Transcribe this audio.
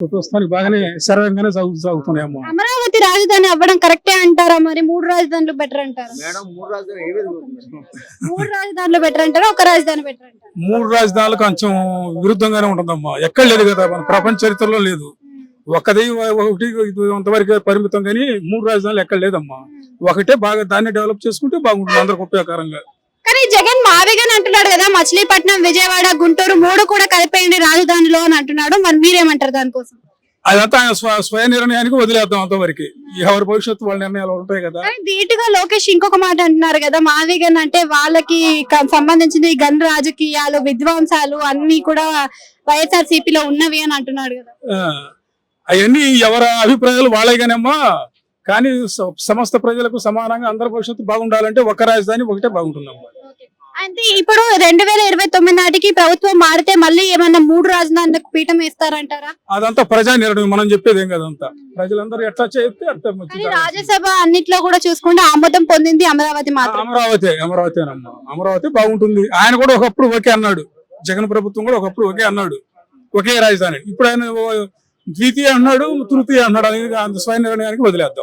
ప్రస్తుతానికి బాగానే సర్వంగానే సాగుతున్నాయమ్మా. అమరావతి రాజధాని అవ్వడం కరెక్టే అంటారా? మరి 3 రాజధానులు బెటర్ అంటారా? మేడం 3 రాజధానులు ఏ విధంగా ఉంది మేడం? 3 రాజధానులు బెటర్ అంటారా? ఒక రాజధాని బెటర్ అంటారా? 3 రాజధానులు కొంచెం విరుద్ధంగానే ఉంటుందమ్మా. ఎక్కడ లేదు కదా, మన ప్రపంచ చరిత్రలో లేదు. ఒకటి అంతవరకు పరిమితం, కానీ 3 రాజధానులు ఎక్కడ లేదమ్మా. ఒకటే బాగా దాన్ని డెవలప్ చేసుకుంటే బాగుంటుంది అందరికి ఉపయోగకరంగా. కానీ జగన్ మాదిగని అంటున్నాడు కదా, మచిలీపట్నం, విజయవాడ, గుంటూరు 3 కూడా కలిపేయండి రాజధానిలో అని అంటున్నాడు. మరి మీరేమంటారు దానికోసం? అదంతా ఆయన స్వయ నిర్ణయానికి వదిలేద్దాం అంతవరకు. ఎవరి భవిష్యత్తు వాళ్ళ నిర్ణయాలు ఉంటాయి కదా. కానీ ధీటుగా లోకేష్ ఇంకొక మాట అంటున్నారు కదా, మాదిగన్ అంటే వాళ్ళకి సంబంధించిన ఈ గన్ రాజకీయాలు, విధ్వంసాలు అన్ని కూడా వైఎస్ఆర్సీపీలో ఉన్నవి అని అంటున్నాడు కదా. అవన్నీ ఎవరి అభిప్రాయాలు వాళ్ళేగానమ్మా. కానీ సమస్త ప్రజలకు సమానంగా అందరి భవిష్యత్తు బాగుండాలంటే ఒక రాజధాని ఒకటే బాగుంటుందమ్మా. అంటే ఇప్పుడు 2029 నాటికి ప్రభుత్వం మారితే మళ్ళీ ఏమన్నా 3 రాజధానులకు పీఠం వేస్తారంటారా? అదంతా ప్రజా నిర్ణయం, మనం చెప్పేది ఏం కదంతా. ప్రజలందరూ ఎట్లా చేస్తే అట్లా కానీ రాజ్యసభ అన్నిట్లో కూడా చూసుకుంటే ఆమోదం పొందింది అమరావతి మాత్రం. అమరావతేనమ్మా. అమరావతి బాగుంటుంది. ఆయన కూడా ఒకప్పుడు ఒకే అన్నాడు, జగన్ ప్రభుత్వం కూడా ఒకప్పుడు ఒకే అన్నాడు, ఒకే రాజధాని. ఇప్పుడు ఆయన ద్వితీయ అన్నాడు, తృతీయ అన్నాడు. అనేది స్వయం నిర్ణయానికి వదిలేద్దాం.